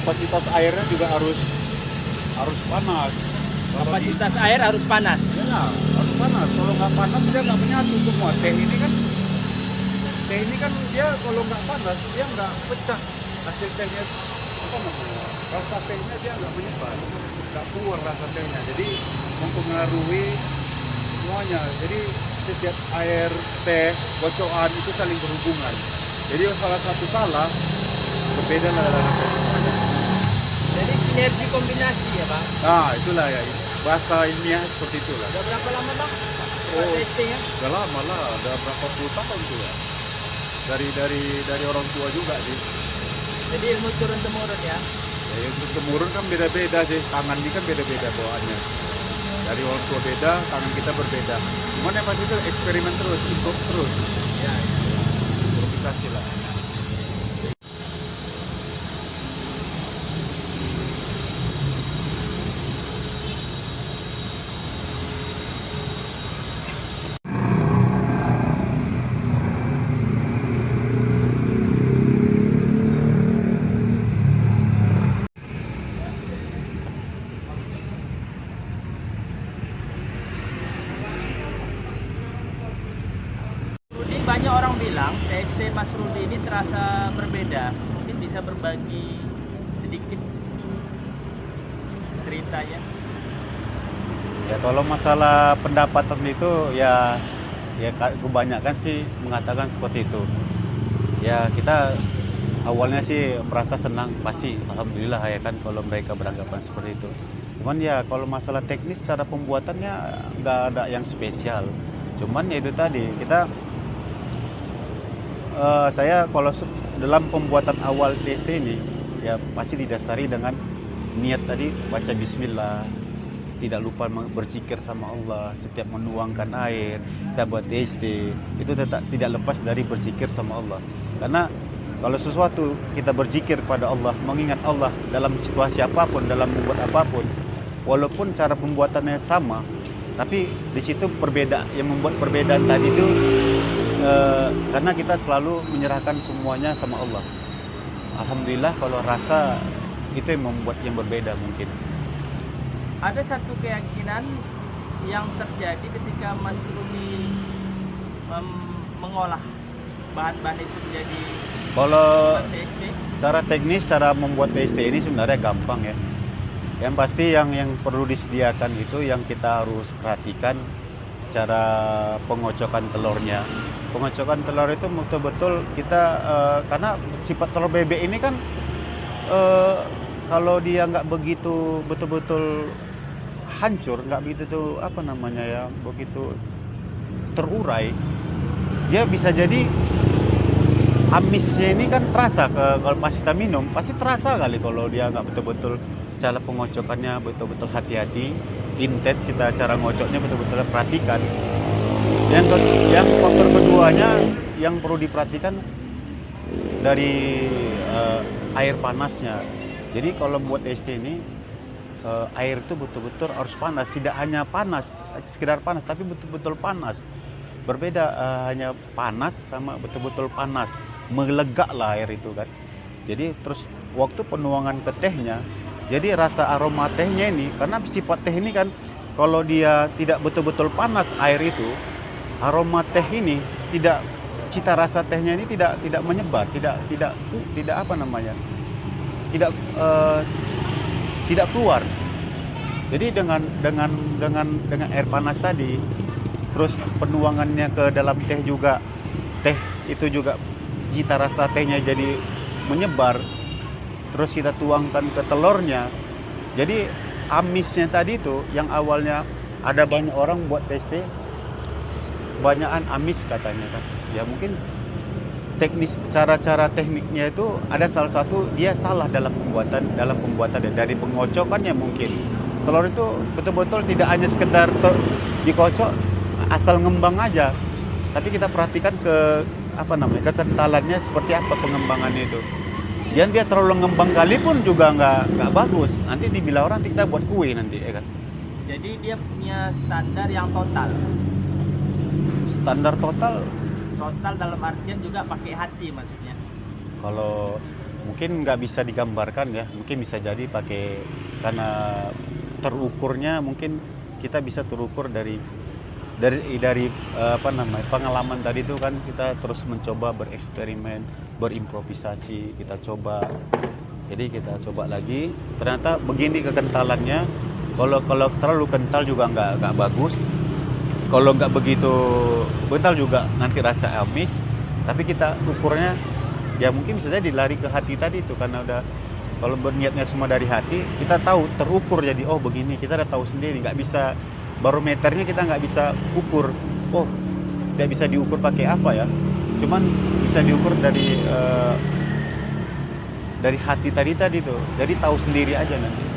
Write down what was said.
kapasitas airnya juga harus panas. Kapasitas air harus panas. Ya, harus panas. Kalau nggak panas dia nggak menyatu semua. Teh ini kan dia kalau nggak panas dia nggak pecah. Hasil tehnya apa namanya? Rasa tehnya dia nggak menyebar, nggak keluar rasa tehnya. Jadi mempengaruhi semuanya. Jadi setiap air, teh, kocokan itu saling berhubungan. Jadi salah satu salah berbeda lah rasanya semuanya. Jadi sinergi kombinasi ya Bang. Nah itulah ya bahasa ilmiah seperti itulah. Udah berapa lama Bang? Oh, testingnya? udah lama lah, udah berapa puluh tahun tuh ya. Dari orang tua juga sih. Jadi ilmu turun temurun ya. Ya, untuk temurun kan beda-beda sih. Tangan ini kan beda-beda bawaannya. Dari orang tua beda, tangan kita berbeda. Cuman yang pasti itu eksperimen terus, improve terus. Ya. Improvisasi lah. Rudi, banyak orang bilang TST Mas Rudi ini terasa berbeda. Mungkin bisa berbagi sedikit ceritanya. Ya kalau masalah pendapatan itu ya kebanyakan sih mengatakan seperti itu. Ya kita awalnya sih merasa senang, pasti alhamdulillah ya kan kalau mereka beranggapan seperti itu. Cuman ya kalau masalah teknis cara pembuatannya nggak ada yang spesial. Cuman ya itu tadi kita saya kalau dalam pembuatan awal TST ini ya pasti didasari dengan niat tadi baca bismillah, tidak lupa berzikir sama Allah setiap menuangkan air, kita buat TST itu tetap tidak lepas dari berzikir sama Allah. Karena kalau sesuatu kita berzikir pada Allah, mengingat Allah dalam situasi apapun, dalam membuat apapun, walaupun cara pembuatannya sama, tapi di situ yang membuat perbedaan tadi itu karena kita selalu menyerahkan semuanya sama Allah. Alhamdulillah kalau rasa itu yang membuat yang berbeda mungkin. Ada satu keyakinan yang terjadi ketika Mas Rudi mengolah bahan-bahan itu menjadi Kalau TST. secara teknis, cara membuat TST ini sebenarnya gampang ya. Yang pasti yang perlu disediakan itu yang kita harus perhatikan cara pengocokan telurnya. Pengocokan telur itu betul-betul kita karena sifat telur bebek ini kan kalau dia nggak begitu betul-betul hancur, nggak begitu apa namanya ya, begitu terurai, dia bisa jadi amisnya ini kan terasa kalau pas kita minum pasti terasa kali kalau dia nggak betul-betul cara pengocokannya betul-betul hati-hati, intens kita cara ngocoknya betul-betul perhatikan. Yang faktor keduanya yang perlu diperhatikan dari air panasnya. Jadi kalau buat TST ini air itu betul-betul harus panas, tidak hanya panas, sekedar panas, tapi betul-betul panas. Berbeda hanya panas sama betul-betul panas, melegak lah air itu kan. Jadi terus waktu penuangan ke tehnya, jadi rasa aroma tehnya ini, karena sifat teh ini kan kalau dia tidak betul-betul panas air itu, aroma teh ini tidak, cita rasa tehnya ini tidak menyebar, tidak apa namanya, tidak keluar. Jadi dengan air panas tadi, terus penuangannya ke dalam teh juga, teh itu juga cita rasa tehnya jadi menyebar. Terus kita tuangkan ke telurnya. Jadi amisnya tadi itu yang awalnya ada banyak orang buat TST banyakan amis katanya kan. Ya mungkin teknis cara-cara tekniknya itu ada salah satu dia salah dalam pembuatan dari pengocokannya mungkin. Telur itu betul-betul tidak hanya sekedar dikocok asal ngembang aja. Tapi kita perhatikan kekentalannya seperti apa pengembangannya itu. Dan dia terlalu ngembang kali pun juga nggak bagus. Nanti dibilang orang kita buat kue nanti, ya kan? Jadi dia punya standar yang total. Standar total Total dalam artian juga pakai hati maksudnya. kalau mungkin nggak bisa digambarkan ya, mungkin bisa jadi pakai, karena terukurnya mungkin kita bisa terukur dari apa namanya, pengalaman tadi itu kan, kita terus mencoba bereksperimen, berimprovisasi, kita coba. Jadi kita coba lagi, ternyata begini kekentalannya. Kalau terlalu kental juga nggak bagus. Kalau nggak begitu kental juga nanti rasa amis. Tapi kita ukurnya ya mungkin bisa jadi lari ke hati tadi itu, karena udah, kalau berniatnya semua dari hati, kita tahu terukur, jadi oh begini, kita udah tahu sendiri, nggak bisa barometernya, kita nggak bisa ukur, oh tidak bisa diukur pakai apa ya, cuman bisa diukur dari hati tadi tuh, jadi tahu sendiri aja nanti.